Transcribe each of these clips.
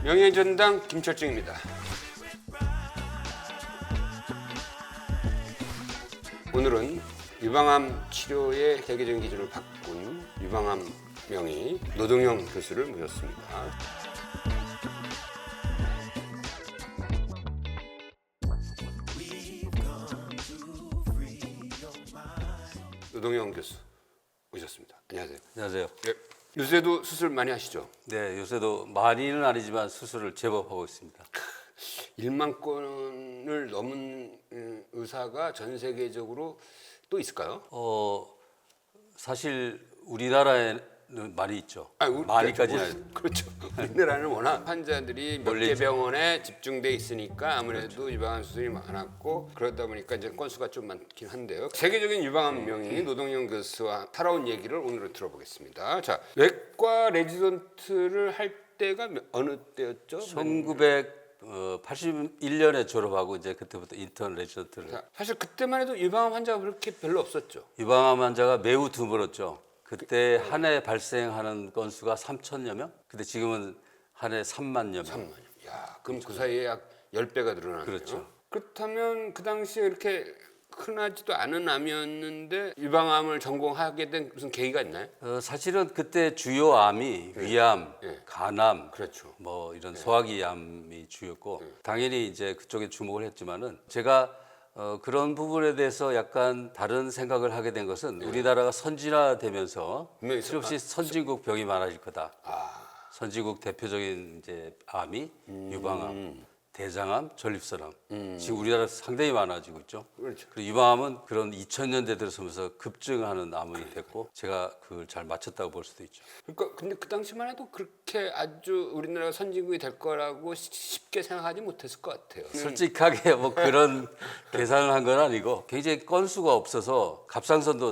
명예전당 김철중입니다. 오늘은 유방암 치료의 세계적인 기준을 바꾼 유방암 명의 노동형 교수를 모셨습니다. 노동형 교수 모셨습니다. 안녕하세요. 안녕하세요. 네. 요새도 수술 많이 하시죠? 네, 요새도 많이는 아니지만 수술을 제법 하고 있습니다. 1만 건을 넘은 의사가 전 세계적으로 또 있을까요? 사실 우리나라에는 많이 있죠. 많이까지는 아니고. 그렇죠. 우리나라는 워낙 환자들이 몇 개 병원에 집중돼 있으니까 아무래도 유방암 수술이 많았고 그러다 보니까 이제 건수가 좀 많긴 한데요. 세계적인 유방암 명의 노동형 교수와 살아온 얘기를 오늘은 들어보겠습니다. 자, 외과 레지던트를 할 때가 어느 때였죠? 1981년에 졸업하고 이제 그때부터 인턴 레지던트를. 자, 사실 그때만 해도 유방암 환자가 그렇게 별로 없었죠. 유방암 환자가 매우 드물었죠. 그때 한 해 발생하는 건수가 3천여 명? 근데 지금은 한 해 3만여 명. 3만여. 야, 그럼 그 사이에 약 10배가 늘어나네요. 그렇죠. 그렇다면 그 당시에 이렇게 흔하지도 않은 암이었는데 유방암을 전공하게 된 무슨 계기가 있나요? 사실은 그때 주요 암이 위암, 네. 간암, 그렇죠. 뭐 이런 소화기 암이 주였고 당연히 이제 그쪽에 주목을 했지만은 제가 그런 부분에 대해서 약간 다른 생각을 하게 된 것은 우리나라가 선진화되면서 분명히 실없이 선진국 병이 많아질 거다. 아, 선진국 대표적인 이제 암이 유방암, 대장암, 전립선암. 지금 우리나라에서 상당히 많아지고 있죠. 그렇죠. 그리고 유방암은 그런 2000년대 들어서면서 급증하는 암이 됐고 제가 그걸 잘 맞췄다고 볼 수도 있죠. 그러니까 근데 그 당시만 해도 그렇게 아주 우리나라가 선진국이 될 거라고 쉽게 생각하지 못했을 것 같아요. 솔직하게 뭐 그런 계산을 한 건 아니고 굉장히 건수가 없어서 갑상선도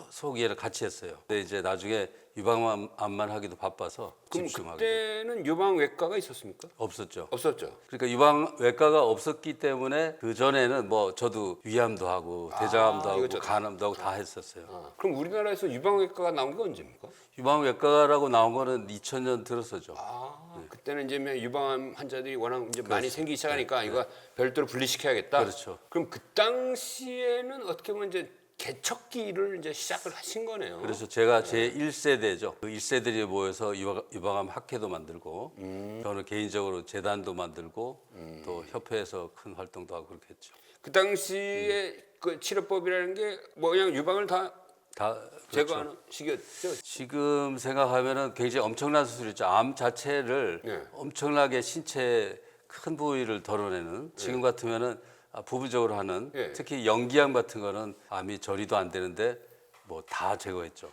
소기를 같이 했어요. 근데 이제 나중에 유방암만 하기도 바빠서 그럼 집중하게 그때는 유방외과가 있었습니까? 없었죠. 없었죠. 그러니까 유방외과가 없었기 때문에 그 전에는 뭐 저도 위암도 하고 대장암도 하고 이것저것. 간암도 하고 다 했었어요. 아, 그럼 우리나라에서 유방외과가 나온 게 언제입니까? 유방외과라고 나온 거는 2000년 들어서죠. 아, 그때는 이제 유방암 환자들이 워낙 이제 많이 생기기 시작하니까 이거 별도로 분리시켜야겠다. 그렇죠. 그럼 그 당시에는 어떻게 보면 이제 개척기를 이제 시작을 하신 거네요. 그래서 제가 제 1세대죠. 그 1세들이 모여서 유방암 학회도 만들고 저는 개인적으로 재단도 만들고 또 협회에서 큰 활동도 하고 그렇게 했죠. 그 당시에 그 치료법이라는 게 뭐 그냥 유방을 다 그렇죠. 제거하는 식이었죠. 지금 생각하면은 굉장히 엄청난 수술이죠. 암 자체를 네. 엄청나게 신체 큰 부위를 덜어내는 지금 같으면은 부부적으로 하는 네. 특히 연기암 같은 거는 암이 처리도 안 되는데 뭐 다 제거했죠.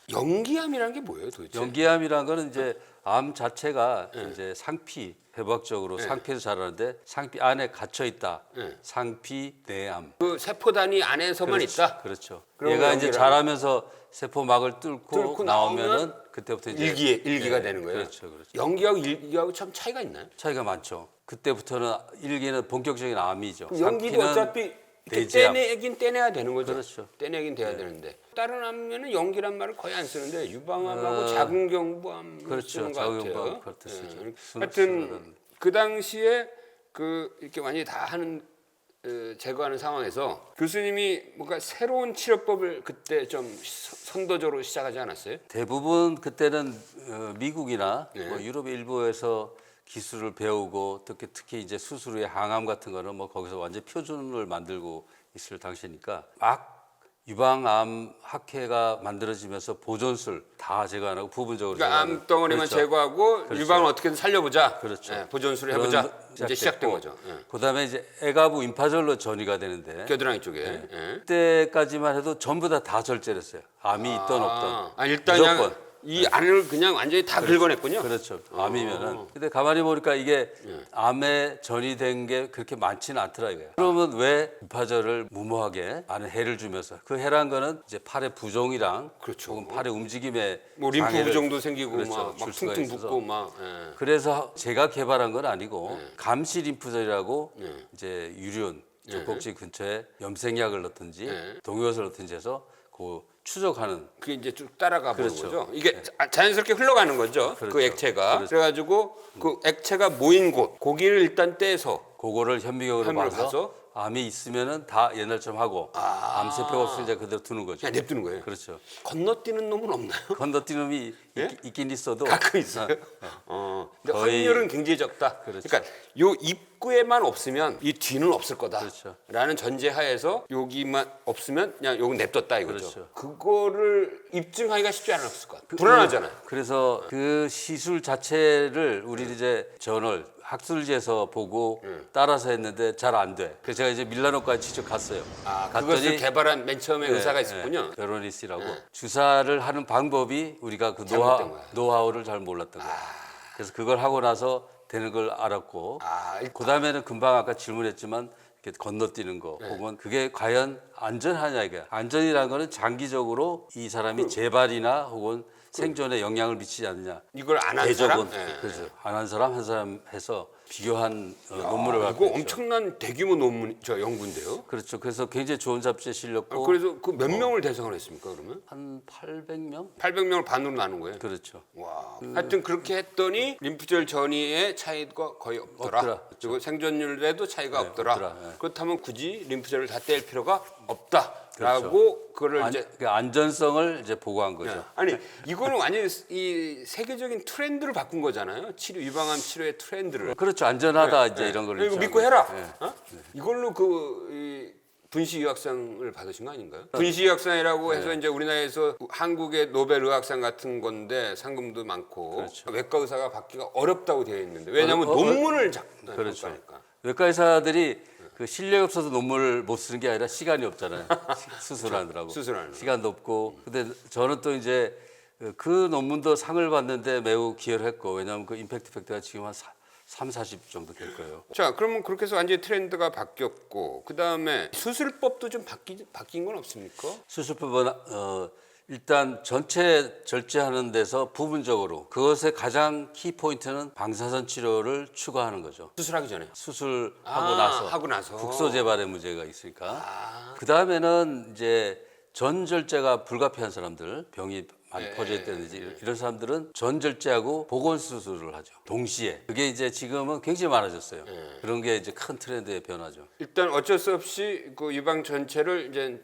연기암이라는 게 뭐예요, 도대체? 연기암이라는 거는 이제 암 자체가 이제 상피 해부학적으로 네. 상피에서 자라는데 상피 안에 갇혀 있다. 네. 상피 내암. 그 세포단위 안에서만 있다. 그렇죠. 그럼 얘가 이제 연기라는 자라면서 세포막을 뚫고 뚫고 나오면은 나오면 그때부터 이제 일기가 되는 거예요. 그렇죠, 그렇죠. 연기하고 일기하고 참 차이가 있나요? 차이가 많죠. 그때부터는 일기는 본격적인 암이죠. 그럼 연기도 상피는 어차피 이렇게 대지암. 떼내야 되는 거죠. 그렇죠. 떼내긴 돼야 되는데 다른 암면은 연기란 말을 거의 안 쓰는데 유방암하고 자궁경부암 그렇죠. 쓰는 것 같아요. 자궁경부암 그렇게 쓰죠. 하여튼 그 당시에 그 이렇게 완전히 다 하는 제거하는 상황에서 교수님이 뭔가 새로운 치료법을 그때 좀 선도적으로 시작하지 않았어요? 대부분 그때는 미국이나 네. 뭐 유럽 일부에서 기술을 배우고 특히 이제 수술 후에 항암 같은 거는 뭐 거기서 완전 표준을 만들고 있을 당시니까 막 유방암 학회가 만들어지면서 보존술 다 제거 안 하고 부분적으로 그러니까 제거하는. 암덩어리만 그렇죠. 제거하고 그렇죠. 유방을 어떻게든 살려보자. 그렇죠. 예, 보존술을 그런 해보자. 이제 시작됐고, 시작된 거죠. 예. 그다음에 이제 에가부 임파절로 전이가 되는데 겨드랑이 쪽에. 예. 그때까지만 해도 전부 다 절제를 했어요. 암이 있던 없던. 아, 일단 무조건. 그냥 이 안을 그냥 완전히 다 긁어냈군요. 그렇죠. 암이면은. 근데 가만히 보니까 이게 예. 암에 전이된 게 그렇게 많지는 않더라 이거야. 그러면 왜 임파절을 무모하게 많은 해를 주면서 그 해란 거는 이제 팔의 부종이랑 그렇죠. 혹은 팔의 움직임에 뭐 림프 장애를 부종도 생기고 그렇죠. 막 줄 수가 퉁퉁 있어서. 붓고 막. 예. 그래서 제가 개발한 건 아니고 감시 림프절이라고 네. 이제 유륜 젖꼭지 근처에 염색약을 넣든지 네. 동요를 넣든지 해서 그 추적하는. 그게 이제 쭉 따라가 보는 그렇죠. 거죠. 이게 자연스럽게 흘러가는 거죠. 그 그렇죠. 액체가. 그렇죠. 그래가지고 그 액체가 모인 곳, 거기를 일단 떼서 그거를 현미경으로 현미경으로 봐서 봐서? 암이 있으면은 다 옛날처럼 하고 암세포가 없으면 이제 그대로 두는 거죠. 그냥 냅두는 거예요. 그렇죠. 건너뛰는 놈은 없나요? 건너뛰는 놈이 예? 있긴 있어도 가끔 있어요. 근데 거의- 확률은 굉장히 적다. 그렇죠. 그러니까 요 입구에만 없으면 이 뒤는 없을 거다. 그렇죠. 라는 전제하에서 여기만 없으면 그냥 요건 냅뒀다 이거죠. 그렇죠. 그거를 입증하기가 쉽지 않았을 것 같아요. 불안하잖아요. 그래서 그 시술 자체를 우리 이제 저널 학술지에서 보고 따라서 했는데 잘 안 돼. 그래서 제가 이제 밀라노까지 직접 갔어요. 그것을 개발한 맨 처음에 네, 의사가 네, 있었군요. 베로니스라고 주사를 하는 방법이 우리가 그 잘못된 거야. 노하우를 잘 몰랐던 거예요. 그래서 그걸 하고 나서 되는 걸 알았고 그 다음에는 금방 아까 질문했지만 이렇게 건너뛰는 거 혹은 그게 과연 안전하냐 이게 안전이라는 거는 장기적으로 이 사람이 재발이나 혹은 생존에 영향을 미치지 않느냐. 이걸 안 한 사람? 그렇죠. 안 한 사람 한 사람 해서 비교한 논문을 갖고 이거 있죠. 엄청난 대규모 논문, 연구인데요. 그렇죠. 그래서 굉장히 좋은 잡지에 실렸고 그래서 그 몇 명을 대상을 했습니까 그러면? 한 800명? 800명을 반으로 나눈 거예요. 그렇죠. 와. 하여튼 그렇게 했더니 림프절 전이의 차이가 거의 없더라. 없더라. 그리고 생존율에도 차이가 없더라. 없더라. 네. 그렇다면 굳이 림프절을 다 뗄 필요가 없다라고 그거를 이제 그 안전성을 이제 보고한 거죠. 아니 이거는 완전히 이 세계적인 트렌드를 바꾼 거잖아요. 치료 유방암 치료의 트렌드를. 그렇죠. 안전하다 이제 이런 걸 이거 유지하는 믿고 거죠. 해라. 네. 이걸로 이 분시의학상을 받으신 거 아닌가요? 분시의학상이라고 해서 이제 우리나라에서 한국의 노벨의학상 같은 건데 상금도 많고 그렇죠. 외과 의사가 받기가 어렵다고 되어 있는데 왜냐하면 논문을 작성하니까. 그렇죠. 외과 의사들이 그 실력이 없어서 논문을 못 쓰는 게 아니라 시간이 없잖아요. 수술하느라고. 수술하느라고. 시간도 없고. 근데 저는 또 이제 그 논문도 상을 받는데 매우 기여를 했고 왜냐하면 그 임팩트 팩터가 지금 한 3, 40 정도 될 거예요. 자, 그러면 그렇게 해서 완전히 트렌드가 바뀌었고 그 다음에 수술법도 좀 바뀐 건 없습니까? 수술법은 일단 전체 절제하는 데서 부분적으로 그것의 가장 키 포인트는 방사선 치료를 추가하는 거죠. 수술하기 전에. 수술하고 나서 국소 재발의 문제가 있으니까 그 다음에는 이제 전절제가 불가피한 사람들 병이 많이 퍼져 있다든지 이런 사람들은 전절제하고 보건 수술을 하죠. 동시에 그게 이제 지금은 굉장히 많아졌어요. 그런 게 이제 큰 트렌드의 변화죠. 일단 어쩔 수 없이 그 유방 전체를 이제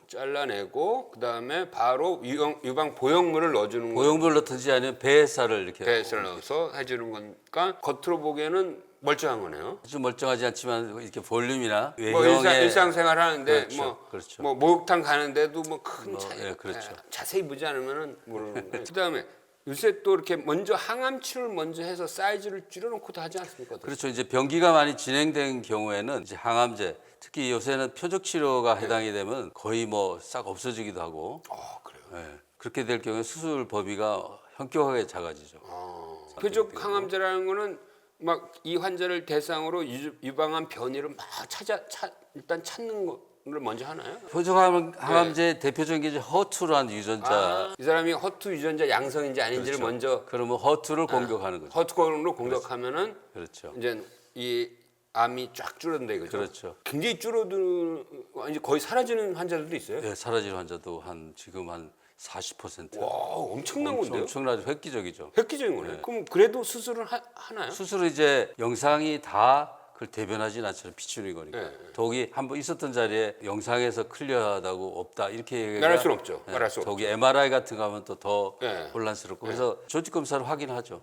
잘라내고 그 다음에 바로 유방 보형물을 넣어주는 거. 보형물 넣든지 아니면 배살을 이렇게 배에서 넣어서 해주는 거니까 겉으로 보기에는 멀쩡한 거네요. 아주 멀쩡하지 않지만 이렇게 볼륨이나 뭐 외형의 일상생활 하는데 그렇죠. 뭐 목욕탕 가는데도 뭐 큰 차이. 예, 그렇죠. 자세히 보지 않으면은 모르는 거예요. 그다음에 요새 또 이렇게 먼저 항암 치료를 먼저 해서 사이즈를 줄여놓고도 하지 않습니까? 그렇죠. 이제 병기가 많이 진행된 경우에는 이제 항암제, 특히 요새는 표적 치료가 해당이 되면 거의 뭐 싹 없어지기도 하고. 그래요. 예, 그렇게 될 경우에 수술 범위가 현격하게 작아지죠. 표적 항암제라는 거는 막 이 환자를 대상으로 유방암 변이를 막 일단 찾는 거를 먼저 하나요? 표적 항암제 대표적인 게 이제 허투라는 유전자. 이 사람이 허투 유전자 양성인지 아닌지를 먼저 그러면 허투를 공격하는 거죠. 허투건으로 공격하면은 그렇죠. 이제 이 암이 쫙 줄어든다 이거죠. 그렇죠. 굉장히 이제 거의 사라지는 환자들도 있어요. 예, 사라질 환자도 지금 한 40%. 와, 엄청난 건데요. 엄청나죠. 획기적이죠. 획기적인 거네. 그럼 그래도 수술을 하나요? 수술은 이제 영상이 다 그걸 대변하진 않잖아요. 비추는 거니까. 더욱이 한번 있었던 자리에 영상에서 클리어하다고 없다 이렇게 얘기가 말할 수는 없죠. 말할 수 없죠. 더욱이 MRI 같은 거 하면 또 더 네. 혼란스럽고 그래서 조직 검사를 확인하죠.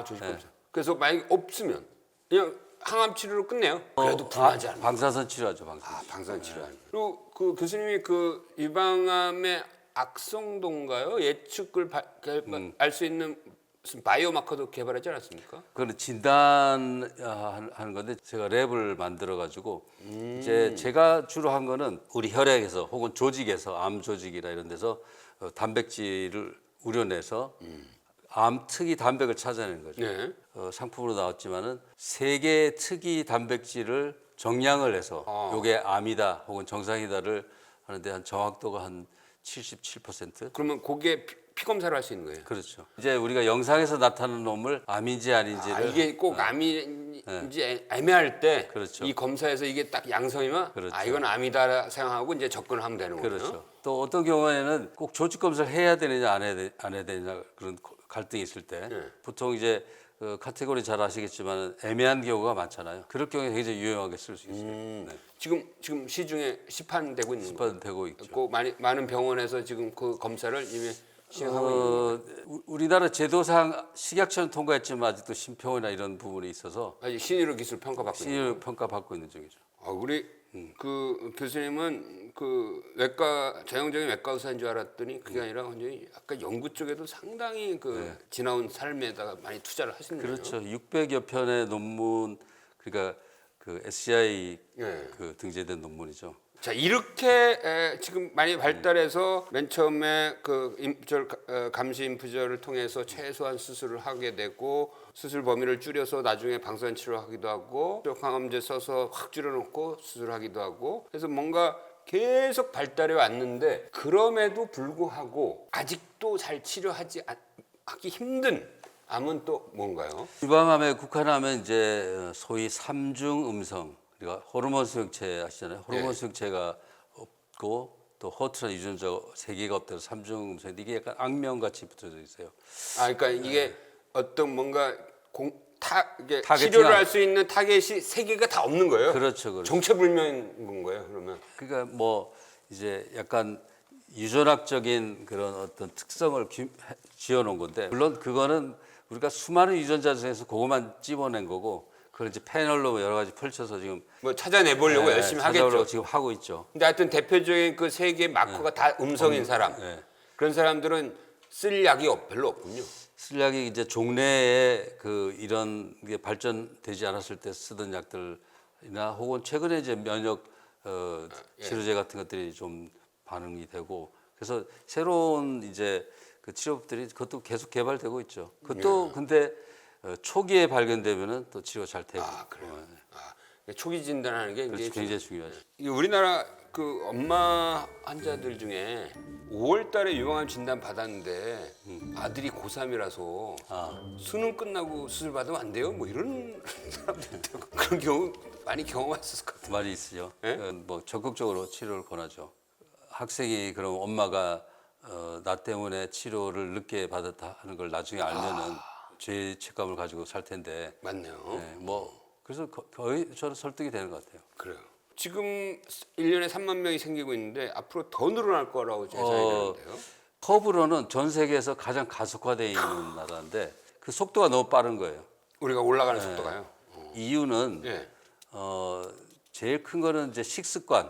조직 검사. 그래서 만약에 없으면 그냥 항암 치료로 끝내요. 그래도 불안하지 않아요. 방사선 치료하죠. 방사선. 방사선 치료하는. 그리고 그 교수님이 그 유방암의 악성도인가요? 예측을 알 수 있는 무슨 바이오마커도 개발하지 않았습니까? 그건 진단하는 건데 제가 랩을 만들어 가지고 이제 제가 주로 한 거는 우리 혈액에서 혹은 조직에서 암 조직이나 이런 데서 단백질을 우려내서 암 특이 단백을 찾아내는 거죠. 네. 상품으로 나왔지만은 세 개의 특이 단백질을 정량을 해서 요게 암이다 혹은 정상이다를 하는데 한 정확도가 한 77%. 그러면 그게 피 검사를 할 수 있는 거예요. 그렇죠. 이제 우리가 영상에서 나타나는 놈을 암인지 아닌지를 이게 꼭 암인지 애매할 때 이 그렇죠. 검사에서 이게 딱 양성이면 그렇죠. 이건 암이다 생각하고 이제 접근을 하면 되는 거예요. 그렇죠. 또 어떤 경우에는 꼭 조직 검사를 해야 되느냐 안 해야 되느냐 그런 갈등이 있을 때 네. 보통 이제 그 카테고리 잘 아시겠지만 애매한 경우가 많잖아요. 그럴 경우에 굉장히 유용하게 쓸 수 있어요. 네. 지금 시중에 시판되고 있는 거. 시판되고 있죠. 그 많은 병원에서 지금 그 검사를 이미 시행하고 있는 거. 우리나라 제도상 식약처는 통과했지만 아직도 심평이나 이런 부분이 있어서 아직 신의료 기술 평가받고 있는 신의를 평가받고 있는 중이죠. 거. 우리 그 교수님은 그 전형적인 외과 의사인 줄 알았더니 그게 아니라 완전히 약간 연구 쪽에도 상당히 그 지나온 삶에다가 많이 투자를 하시는 거예요. 그렇죠. 600여 편의 논문 그러니까 그 SCI 예. 그 등재된 논문이죠. 자 이렇게 지금 많이 발달해서 맨 처음에 그 감시 인프절을 통해서 최소한 수술을 하게 되고 수술 범위를 줄여서 나중에 방사선 치료하기도 하고 항암제 써서 확 줄여놓고 수술하기도 하고 그래서 뭔가 계속 발달해 왔는데 그럼에도 불구하고 아직도 잘 하기 힘든 암은 또 뭔가요? 유방암에 국한하면 이제 소위 삼중 음성 그러니까 호르몬 수용체 아시잖아요. 호르몬 수용체가 없고 또 호르몬 유전자 3개가 없다고 삼중 음성 이게 약간 악명 같이 붙어져 있어요. 그러니까 이게 어떤 뭔가 이게 타겟팅한- 치료를 할 수 있는 타겟이 3개가 다 없는 거예요. 그렇죠. 정체불명인 건 거예요. 그러면 그러니까 뭐 이제 약간 유전학적인 그런 어떤 특성을 지어놓은 건데 물론 그거는 우리가 수많은 유전자 중에서 그것만 찝어낸 거고 그걸 이제 패널로 여러 가지 펼쳐서 지금 뭐 찾아내보려고 열심히 찾아오려고 하겠죠. 지금 하고 있죠. 근데 하여튼 대표적인 그 3개 마커가 다 음성인 사람. 네. 그런 사람들은 쓸 약이 별로 없군요. 쓸약이 이제 종래에 그 이런 게 발전되지 않았을 때 쓰던 약들이나 혹은 최근에 이제 면역 치료제 같은 것들이 좀 반응이 되고 그래서 새로운 이제 그 치료법들이 그것도 계속 개발되고 있죠. 그것도 근데 초기에 발견되면은 또 치료가 잘 되고. 그래요. 초기 진단하는 게 그렇죠. 굉장히 굉장히 중요하죠. 우리나라 그 엄마 환자들 중에 5월달에 유방암 진단 받았는데 아들이 고3이라서 수능 끝나고 수술 받으면 안 돼요? 뭐 이런 사람들 있다고 그런 경우 많이 경험했을 것 같아요. 많이 있어요. 예? 뭐 적극적으로 치료를 권하죠. 학생이 그럼 엄마가 나 때문에 치료를 늦게 받았다 하는 걸 나중에 알면은 죄책감을 가지고 살 텐데. 맞네요. 네, 뭐 그래서 거의 저는 설득이 되는 것 같아요. 그래요. 지금 1년에 3만 명이 생기고 있는데 앞으로 더 늘어날 거라고 예상이 되는데요. 커브로는 전 세계에서 가장 가속화되어 있는 나라인데 그 속도가 너무 빠른 거예요. 우리가 올라가는 속도가요. 이유는 예. 제일 큰 거는 이제 식습관.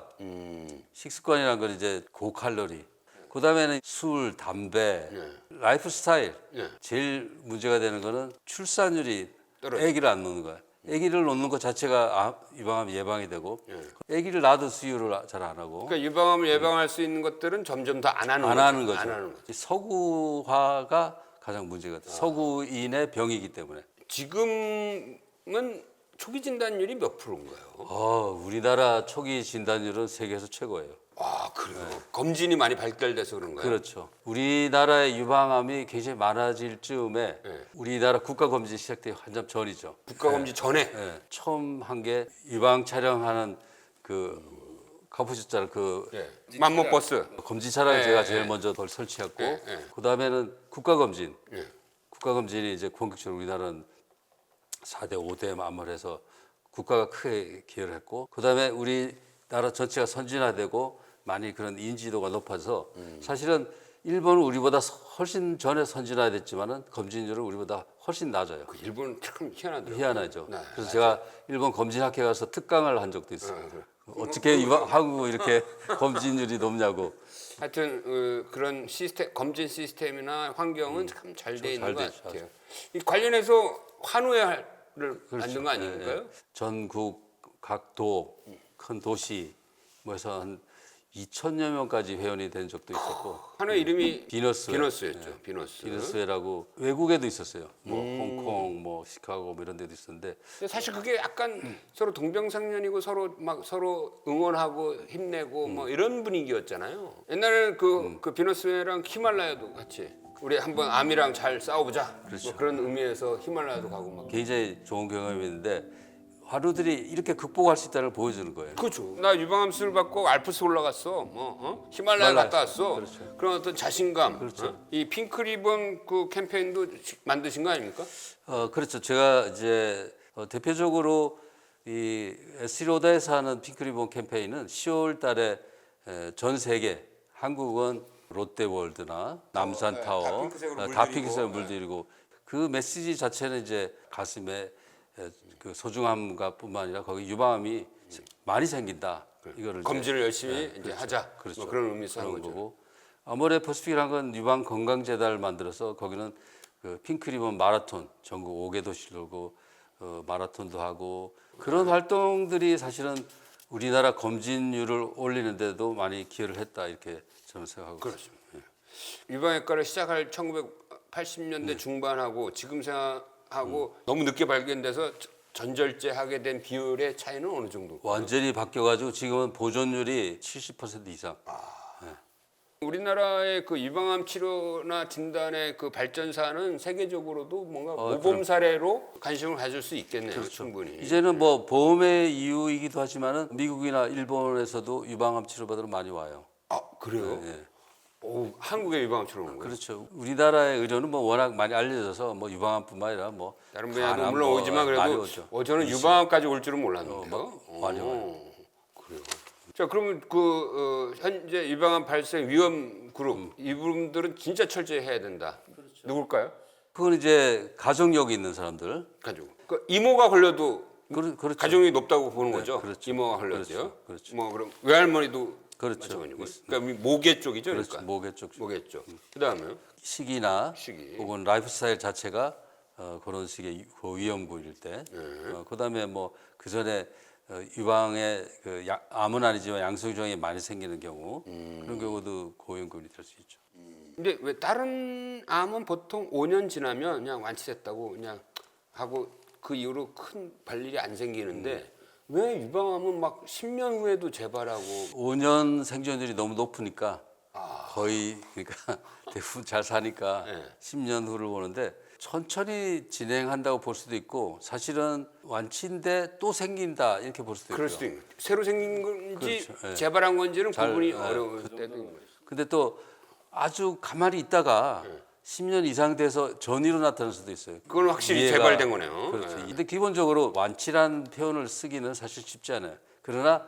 식습관이라는 건 이제 고칼로리. 그다음에는 술, 담배, 라이프 스타일. 예. 제일 문제가 되는 거는 출산율이 떨어져. 아기를 안 놓는 거야. 아기를 놓는 것 자체가 유방암 예방이 되고 아기를 낳아도 수유를 잘 안 하고 그러니까 유방암을 예방할 수 있는 것들은 점점 더 안 하는 안 거죠. 하는 거죠. 안 하는 거죠. 서구화가 가장 문제가 돼요. 서구인의 병이기 때문에. 지금은 초기 진단율이 몇 프로인가요? 우리나라 초기 진단율은 세계에서 최고예요. 그래요. 검진이 많이 발달돼서 그런가요? 그렇죠. 우리나라의 유방암이 굉장히 많아질 즈음에 우리나라 국가검진 시작되기 한참 전이죠. 국가검진 전에 네. 처음 한 게 유방 촬영하는 그 가보셨잖아요. 그 맘모버스. 검진 차량을 제가 제일 먼저 그걸 설치했고 그 다음에는 국가검진. 국가검진이 이제 본격적으로 우리나라는 4대 5대 암을 국가가 크게 기여를 했고 그 다음에 우리나라 전체가 선진화되고 많이 그런 인지도가 높아서 사실은 일본은 우리보다 훨씬 전에 선진화됐지만은 검진율은 우리보다 훨씬 낮아요. 그 일본 참 희한하더라고요. 희한하죠. 네, 그래서 제가 일본 검진학회 가서 특강을 한 적도 있어요. 어떻게 한국 이렇게 검진율이 높냐고. 하여튼 그런 시스템 검진 시스템이나 환경은 참 잘 돼 있는 잘 것 돼 있죠. 같아요. 이 관련해서 환우회를 만든 거 아닌가요? 전국 각도 큰 도시 뭐해서 한 2,000여 명까지 회원이 된 적도 있었고 환우회 이름이 비너스회. 비너스였죠. 비너스. 비너스회라고 외국에도 있었어요. 뭐 홍콩, 뭐 시카고 뭐 이런 데도 있었는데 근데 사실 그게 약간 서로 동병상련이고 서로 응원하고 힘내고 뭐 이런 분위기였잖아요. 옛날에는 그 비너스회랑 히말라야도 같이 우리 한번 암이랑 잘 싸워보자. 그렇죠. 뭐 그런 의미에서 히말라야도 가고 막. 굉장히 좋은 경험이었는데 환우들이 이렇게 극복할 수 있다는 걸 보여주는 거예요. 그렇죠. 나 유방암 수술 받고 알프스 올라갔어. 히말라야 갔다 왔어. 그렇죠. 그런 어떤 자신감. 그렇죠. 이 핑크 리본 그 캠페인도 만드신 거 아닙니까? 그렇죠. 제가 이제 대표적으로 이 에스티로다에서 하는 핑크리본 캠페인은 10월 달에 전 세계, 한국은 롯데월드나 남산타워 다 핑크색으로 다 물들이고. 핑크색으로 물들이고 그 메시지 자체는 이제 가슴에 그 소중함과 뿐만 아니라 거기 유방암이 많이 생긴다. 이거를 이제 검진을 열심히 이제 그렇죠. 하자. 그렇죠. 뭐 그런 의미에서 한 그런 거죠. 거고. 아모레 퍼시픽이란 건 유방 건강재단을 만들어서 거기는 그 핑크리본 마라톤 전국 5개 도시를 돌고 마라톤도 하고 그런 활동들이 사실은 우리나라 검진율을 올리는데도 많이 기여를 했다 이렇게 저는 생각하고 그렇습니다. 유방외과를 시작할 1980년대 중반하고 지금 생각하고 너무 늦게 발견돼서 전절제 하게 된 비율의 차이는 어느 정도? 완전히 바뀌어가지고 지금은 보존율이 70% 이상. 우리나라의 그 유방암 치료나 진단의 그 발전사는 세계적으로도 뭔가 모범 그럼. 사례로 관심을 가질 수 있겠네요. 충분히. 이제는 뭐 보험의 이유이기도 하지만은 미국이나 일본에서도 유방암 치료받으러 많이 와요. 아 그래요? 예. 오, 한국의 유방암 치료 오는 거예요? 그렇죠. 우리나라의 의료는 뭐 워낙 많이 알려져서 뭐 유방암뿐만 아니라 뭐 다른 분야도 간암 물론 뭐 오지만 많이 그래도 오죠. 저는 유방암까지 올 줄은 몰랐는데요. 많이 와요. 그래요. 자 그러면 그 현재 유방암 발생 위험 그룹 이분들은 진짜 철저히 해야 된다. 누굴까요? 그건 이제 가족력이 있는 사람들. 가족. 그 이모가 걸려도 그렇죠. 가족이 높다고 보는 네, 거죠. 그렇죠. 이모가 걸려도요. 그렇죠. 그렇죠. 뭐 그럼 외할머니도 그렇죠. 마찬가지고요. 그러니까 모계 쪽이죠. 그렇죠. 그러니까. 목의 쪽. 모계 쪽. 그다음에요. 시기나 시기. 혹은 라이프 스타일 자체가 그런 식의 위험군일 때. 그다음에 뭐 그 전에 유방에 그 암은 아니지만 양성종이 많이 생기는 경우 그런 경우도 고위험군이 될 수 있죠. 근데 왜 다른 암은 보통 5년 지나면 그냥 완치됐다고 그냥 하고 그 이후로 큰 발일이 안 생기는데 왜 유방암은 막 10년 후에도 재발하고 5년 생존율이 너무 높으니까 거의 그러니까 대부분 잘 사니까 네. 10년 후를 보는데 천천히 진행한다고 볼 수도 있고 사실은 완치인데 또 생긴다 이렇게 볼 수도 그럴 있고요. 수도 있는 거죠. 새로 생긴 건지 그렇죠. 예. 재발한 건지는 잘, 구분이 예, 어려울 때도 있는 거죠. 근데 또 아주 가만히 있다가 10년 이상 돼서 전이로 나타날 수도 있어요. 그건 확실히 이해가- 재발된 거네요. 그렇죠. 예. 근데 기본적으로 완치란 표현을 쓰기는 사실 쉽지 않아요. 그러나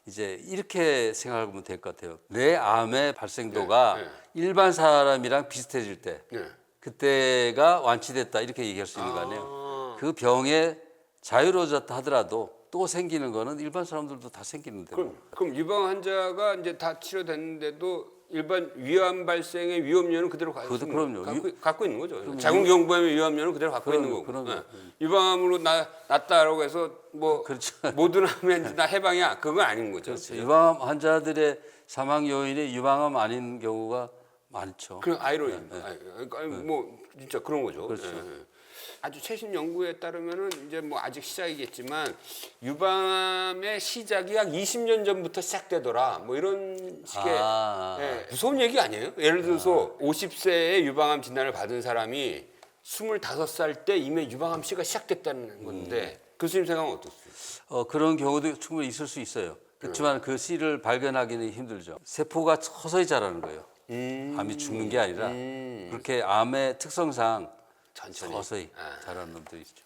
이제 이렇게 생각하면 될 것 같아요. 내 암의 발생도가 네, 네. 일반 사람이랑 비슷해질 때 네. 그때가 완치됐다 이렇게 얘기할 수 있는 거 아니에요. 그 병에 자유로워졌다 하더라도 또 생기는 거는 일반 사람들도 다 생기는데. 그럼 유방 환자가 이제 다 치료됐는데도 일반 위암 발생의 위험률은 그대로 그럼요. 갖고 있는 거죠. 자궁경부암의 위험률은 그대로 갖고 있는 거고. 그럼요. 예. 유방암으로 낫다라고 해서 뭐 그렇죠. 모든 암에 나 해방이야. 그건 아닌 거죠. 그렇죠. 유방암 환자들의 사망 요인이 유방암 아닌 경우가 많죠. 그런 아이러니. 뭐 진짜 그런 거죠. 그렇죠. 예. 아주 최신 연구에 따르면은 이제 뭐 아직 시작이겠지만 유방암의 시작이 약 20년 전부터 시작되더라. 뭐 이런 식의 예, 무서운 얘기 아니에요? 예를 들어서 50세에 유방암 진단을 받은 사람이 25살 때 이미 유방암 씨가 시작됐다는 건데 교수님 생각은 어떻습니까? 그런 경우도 충분히 있을 수 있어요. 그렇지만 그 씨를 발견하기는 힘들죠. 세포가 서서히 자라는 거예요. 암이 죽는 게 아니라 그렇게 암의 특성상 천천히. 서서히 자라는 놈들이 있죠.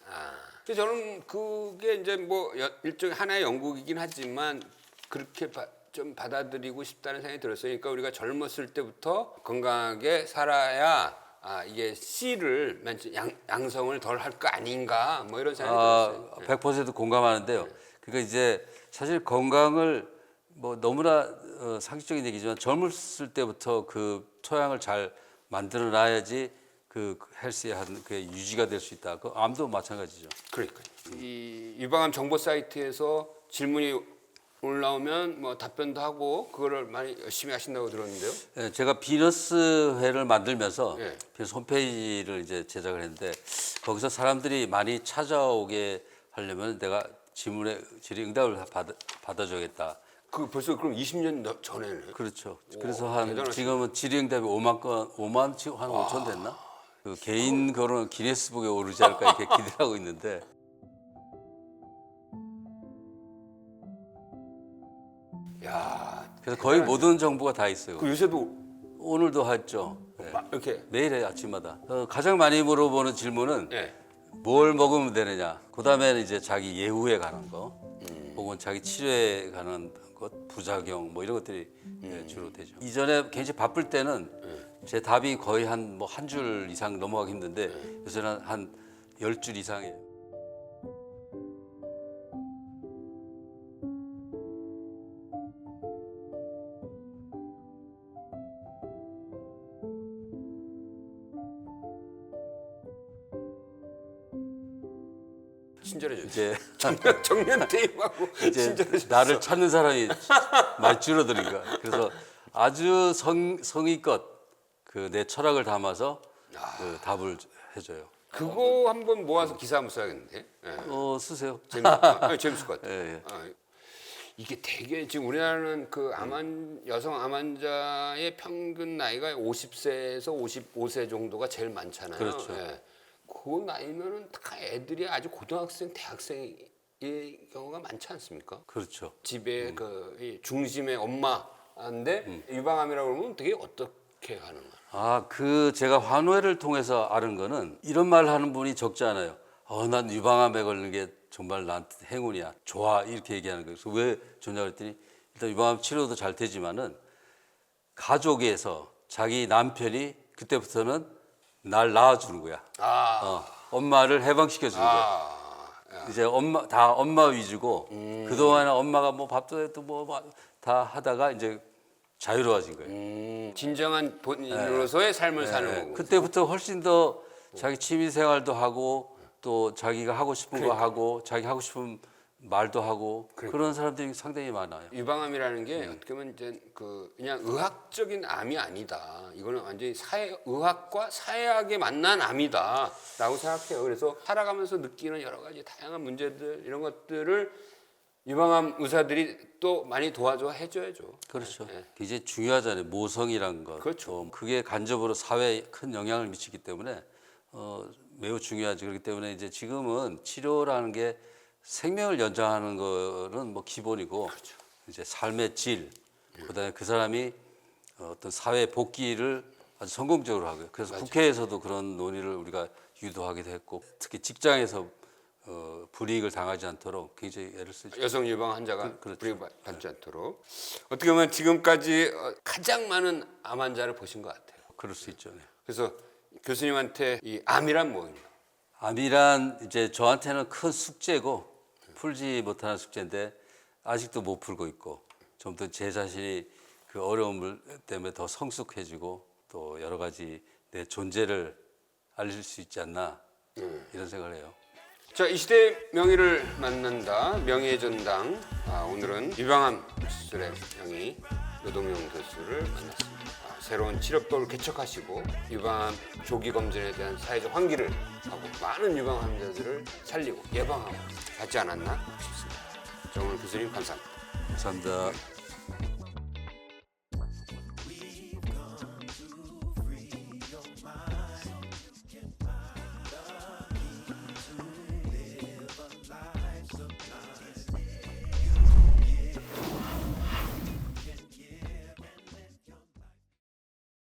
그래서 저는 그게 이제 뭐 일종의 하나의 연구이긴 하지만 그렇게 좀 받아들이고 싶다는 생각이 들었어요. 그러니까 우리가 젊었을 때부터 건강하게 살아야 이게 씨를 양성을 덜 할 거 아닌가 뭐 이런 생각이 들었어요. 100% 공감하는데요. 그러니까 이제 사실 건강을 뭐 너무나 상식적인 얘기지만 젊었을 때부터 그 토양을 잘 만들어 놔야지 그 헬스에 한 그게 유지가 될 수 있다. 그 암도 마찬가지죠. 그러니까 이 유방암 정보 사이트에서 질문이 올라오면 뭐 답변도 하고 그거를 많이 열심히 하신다고 들었는데요. 예, 제가 비너스회를 만들면서 예. 비너스 홈페이지를 이제 제작을 했는데 거기서 사람들이 많이 찾아오게 하려면 내가 질문에 질의응답을 받아줘야겠다. 그 벌써 그럼 20년 전에는 그렇죠. 그래서 한 대단하시네. 지금은 질의응답이 5만 지금 한 5천 됐나? 그 개인 거론 기네스북에 오르지 않을까 이렇게 기대하고 있는데 그래서 거의 모든 정보가 다 있어요. 그 요새도 오늘도 했죠. 네. 막 이렇게 매일 해요, 아침마다. 가장 많이 물어보는 질문은 네. 뭘 먹으면 되느냐. 그다음에는 이제 자기 예후에 관한 거, 혹은 자기 치료에 관한 것, 부작용 뭐 이런 것들이 주로 되죠. 이전에 굉장히 바쁠 때는 제 답이 거의 한 줄 이상 넘어가기 힘든데 요새는 한 10줄 이상이에요. 친절해졌죠. 이제 정년 퇴임하고 이제 친절해졌어. 나를 찾는 사람이 많이 줄어드니까. 그래서 아주 성의껏 그 내 철학을 담아서 그 답을 해줘요. 그거 한번 모아서 기사 한번 써야겠는데. 예. 쓰세요. 재밌을 것 같아요. 예, 예. 이게 되게 지금 우리나라는 그 여성 암 환자의 평균 나이가 50세에서 55세 정도가 제일 많잖아요. 그렇죠. 예. 그 나이면은 다 애들이 아주 고등학생, 대학생의 경우가 많지 않습니까? 그렇죠. 집에 이 중심의 엄마인데 유방암이라고 그러면 되게 어떻게 하는 거야? 제가 환우회를 통해서 아는 거는 이런 말 하는 분이 적지 않아요. 난 유방암에 걸린 게 정말 나한테 행운이야. 좋아. 이렇게 얘기하는 거예요. 그래서 왜 좋냐 그랬더니 일단 유방암 치료도 잘 되지만은 가족에서 자기 남편이 그때부터는 날 낳아주는 거야. 엄마를 해방시켜 주는 거야. 이제 엄마 위주고 그동안은 엄마가 뭐 밥도 해도 뭐 다 하다가 이제 자유로워진 거예요. 진정한 본인으로서의 삶을 사는 거고. 그때부터 훨씬 더 자기 취미 생활도 하고 또 자기가 하고 싶은 거 하고 자기 하고 싶은 말도 하고 그런 사람들이 상당히 많아요. 유방암이라는 게 어떻게 보면 이제 그냥 의학적인 암이 아니다. 이거는 완전히 의학과 사회학에 만난 암이다라고 생각해요. 그래서 살아가면서 느끼는 여러 가지 다양한 문제들 이런 것들을 유방암 의사들이 또 많이 도와줘 해줘야죠. 그렇죠. 네. 굉장히 중요하잖아요. 모성이란 것. 그렇죠. 그게 간접으로 사회에 큰 영향을 미치기 때문에 매우 중요하죠. 그렇기 때문에 이제 지금은 치료라는 게 생명을 연장하는 거는 뭐 기본이고 그렇죠. 이제 삶의 질, 그다음에 그 사람이 어떤 사회 복귀를 아주 성공적으로 하고요. 그래서 맞아요. 국회에서도 그런 논의를 우리가 유도하기도 했고 특히 직장에서 불이익을 당하지 않도록 굉장히 애를 쓰죠. 여성 유방 환자가 그렇죠. 불이익받지 않도록 어떻게 보면 지금까지 가장 많은 암 환자를 보신 것 같아요. 그럴 수 있죠. 네. 그래서 교수님한테 이 암이란 뭐예요? 암이란 이제 저한테는 큰 숙제고 풀지 못하는 숙제인데 아직도 못 풀고 있고 좀 더 제 자신이 그 어려움을 때문에 더 성숙해지고 또 여러 가지 내 존재를 알릴 수 있지 않나 이런 생각을 해요. 자, 이 시대의 명의를 만난다. 명의의 전당. 오늘은 유방암 수술의 명의 노동용 교수를 만났습니다. 새로운 치료법을 개척하시고 유방암 조기 검진에 대한 사회적 환기를 하고 많은 유방 환자들을 살리고 예방하고 하지 않았나 싶습니다. 자, 오늘 교수님 감사합니다. 감사합니다.